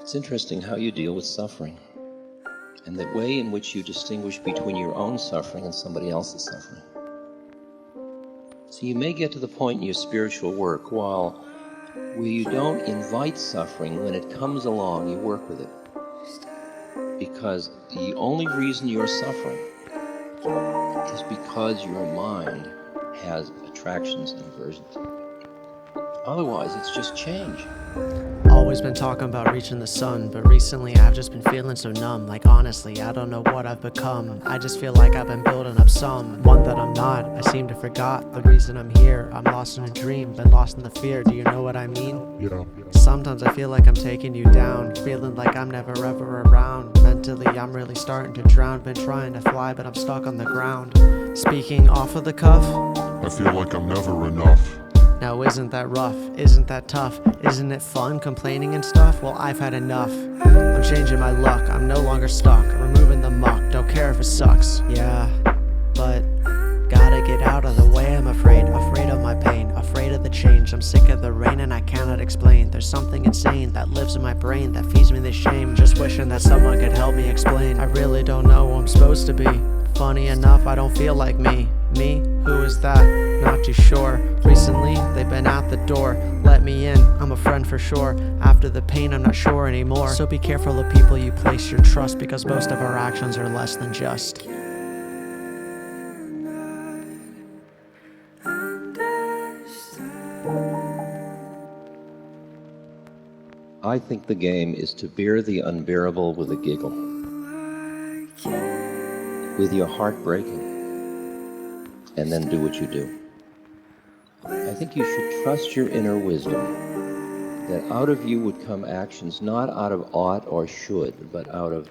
It's interesting how you deal with suffering and the way in which you distinguish between your own suffering and somebody else's suffering. So you may get to the point in your spiritual work where you don't invite suffering. When it comes along, you work with it. Because the only reason you're suffering is because your mind has attractions and aversions. Otherwise, it's just change. Always been talking about reaching the sun, but recently I've just been feeling so numb. Like honestly, I don't know what I've become. I just feel like I've been building up one that I'm not. I seem to forgot the reason I'm here. I'm lost in a dream, been lost in the fear. Do you know what I mean? Yeah. Sometimes I feel like I'm taking you down, feeling like I'm never ever around. Mentally I'm really starting to drown. Been trying to fly, but I'm stuck on the ground. Speaking off of the cuff, I feel like I'm never enough. now isn't that rough? Isn't that tough? Isn't it fun complaining and stuff? Well, I've had enough. I'm changing my luck, I'm no longer stuck. Removing the muck, don't care if it sucks. Yeah, but gotta get out of the way. I'm afraid of my pain, afraid of the change. I'm sick of the rain and I cannot explain. There's something insane that lives in my brain that feeds me the shame. Just wishing that someone could help me explain. I really don't know who I'm supposed to be. Funny enough, I don't feel like me. Me? Who is that? Not too sure. Recently, they've been at the door. Let me in, I'm a friend for sure. After the pain, I'm not sure anymore. So be careful of people you place your trust, because most of our actions are less than just. I think the game is to bear the unbearable with a giggle, with your heart breaking, and then do what you do. I think you should trust your inner wisdom, that out of you would come actions not out of ought or should, but out of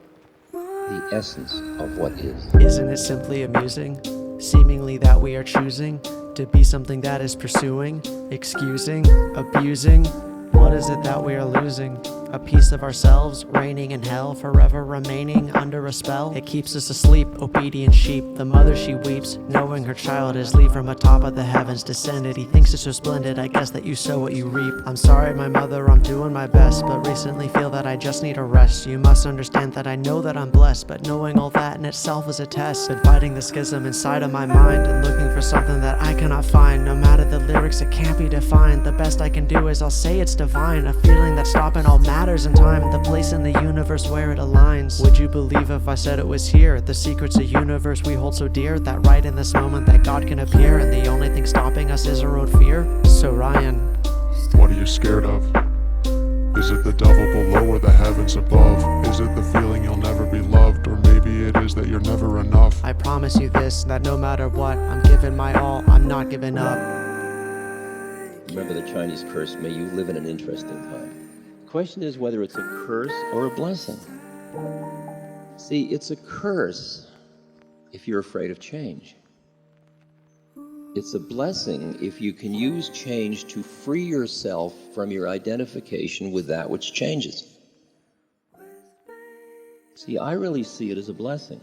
the essence of what is. Isn't it simply amusing, seemingly that we are choosing to be something that is pursuing, excusing, abusing? What is it that we are losing? A piece of ourselves, reigning in hell, forever remaining under a spell. It keeps us asleep, obedient sheep. The mother she weeps, knowing her child is leave from atop of the heavens descended. He thinks it's so splendid, I guess that you sow what you reap. I'm sorry, my mother, I'm doing my best, but recently feel that I just need a rest. You must understand that I know that I'm blessed, but knowing all that in itself is a test. Been fighting the schism inside of my mind and looking for something that I cannot find. No matter the lyrics, it can't be defined. The best I can do is I'll say it's divine. A feeling that stopping all matters in time, the place in the universe where it aligns. Would you believe if I said it was here? The secrets of universe we hold so dear, that right in this moment that God can appear, and the only thing stopping us is our own fear. So Ryan, What are you scared of? Is it the devil below or the heavens above? Is it the feeling you'll never be loved? Or maybe it is that you're never enough? I promise you this, that no matter what, I'm giving my all, I'm not giving up. Remember the Chinese curse, may you live in an interesting time. The question is whether it's a curse or a blessing. See, it's a curse if you're afraid of change. It's a blessing if you can use change to free yourself from your identification with that which changes. See, I really see it as a blessing.